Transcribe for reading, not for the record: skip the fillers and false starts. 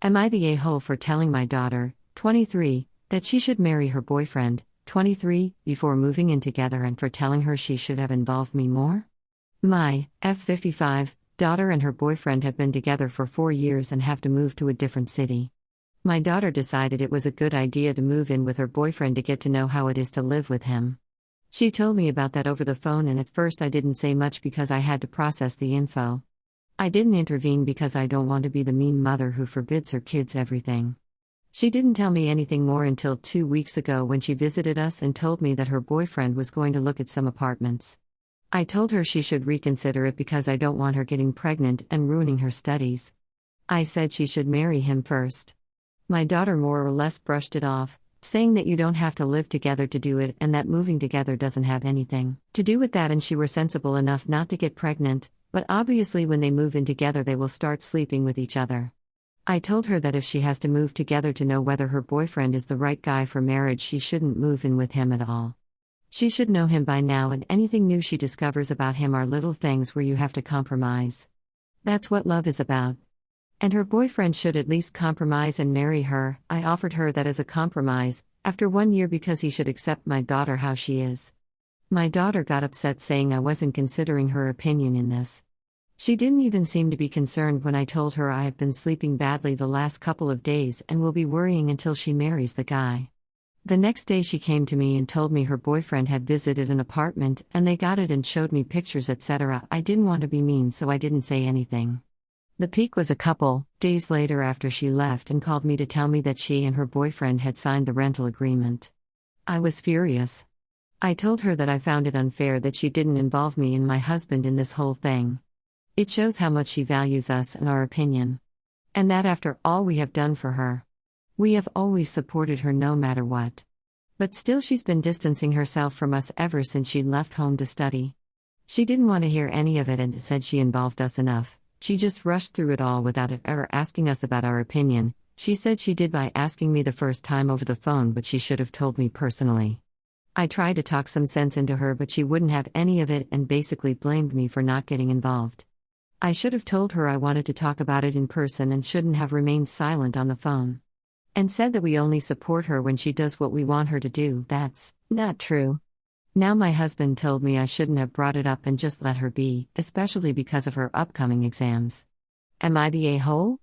Am I the a-hole for telling my daughter, 23, that she should marry her boyfriend, 23, before moving in together and for telling her she should have involved me more? My F55 daughter and her boyfriend have been together for 4 years and have to move to a different city. My daughter decided it was a good idea to move in with her boyfriend to get to know how it is to live with him. She told me about that over the phone, and at first I didn't say much because I had to process the info. I didn't intervene because I don't want to be the mean mother who forbids her kids everything. She didn't tell me anything more until 2 weeks ago when she visited us and told me that her boyfriend was going to look at some apartments. I told her she should reconsider it because I don't want her getting pregnant and ruining her studies. I said she should marry him first. My daughter more or less brushed it off, saying that you don't have to live together to do it and that moving together doesn't have anything to do with that, and she were sensible enough not to get pregnant. But obviously when they move in together they will start sleeping with each other. I told her that if she has to move together to know whether her boyfriend is the right guy for marriage, she shouldn't move in with him at all. She should know him by now, and anything new she discovers about him are little things where you have to compromise. That's what love is about. And her boyfriend should at least compromise and marry her. I offered her that as a compromise, after 1 year, because he should accept my daughter how she is. My daughter got upset, saying I wasn't considering her opinion in this. She didn't even seem to be concerned when I told her I have been sleeping badly the last couple of days and will be worrying until she marries the guy. The next day she came to me and told me her boyfriend had visited an apartment and they got it and showed me pictures, etc. I didn't want to be mean, so I didn't say anything. The peak was a couple days later after she left and called me to tell me that she and her boyfriend had signed the rental agreement. I was furious. I told her that I found it unfair that she didn't involve me and my husband in this whole thing. It shows how much she values us and our opinion. And that after all we have done for her. We have always supported her no matter what. But still she's been distancing herself from us ever since she left home to study. She didn't want to hear any of it and said she involved us enough. She just rushed through it all without ever asking us about our opinion. She said she did by asking me the first time over the phone, but she should have told me personally. I tried to talk some sense into her, but she wouldn't have any of it and basically blamed me for not getting involved. I should have told her I wanted to talk about it in person and shouldn't have remained silent on the phone. And said that we only support her when she does what we want her to do. That's not true. Now my husband told me I shouldn't have brought it up and just let her be, especially because of her upcoming exams. Am I the a-hole?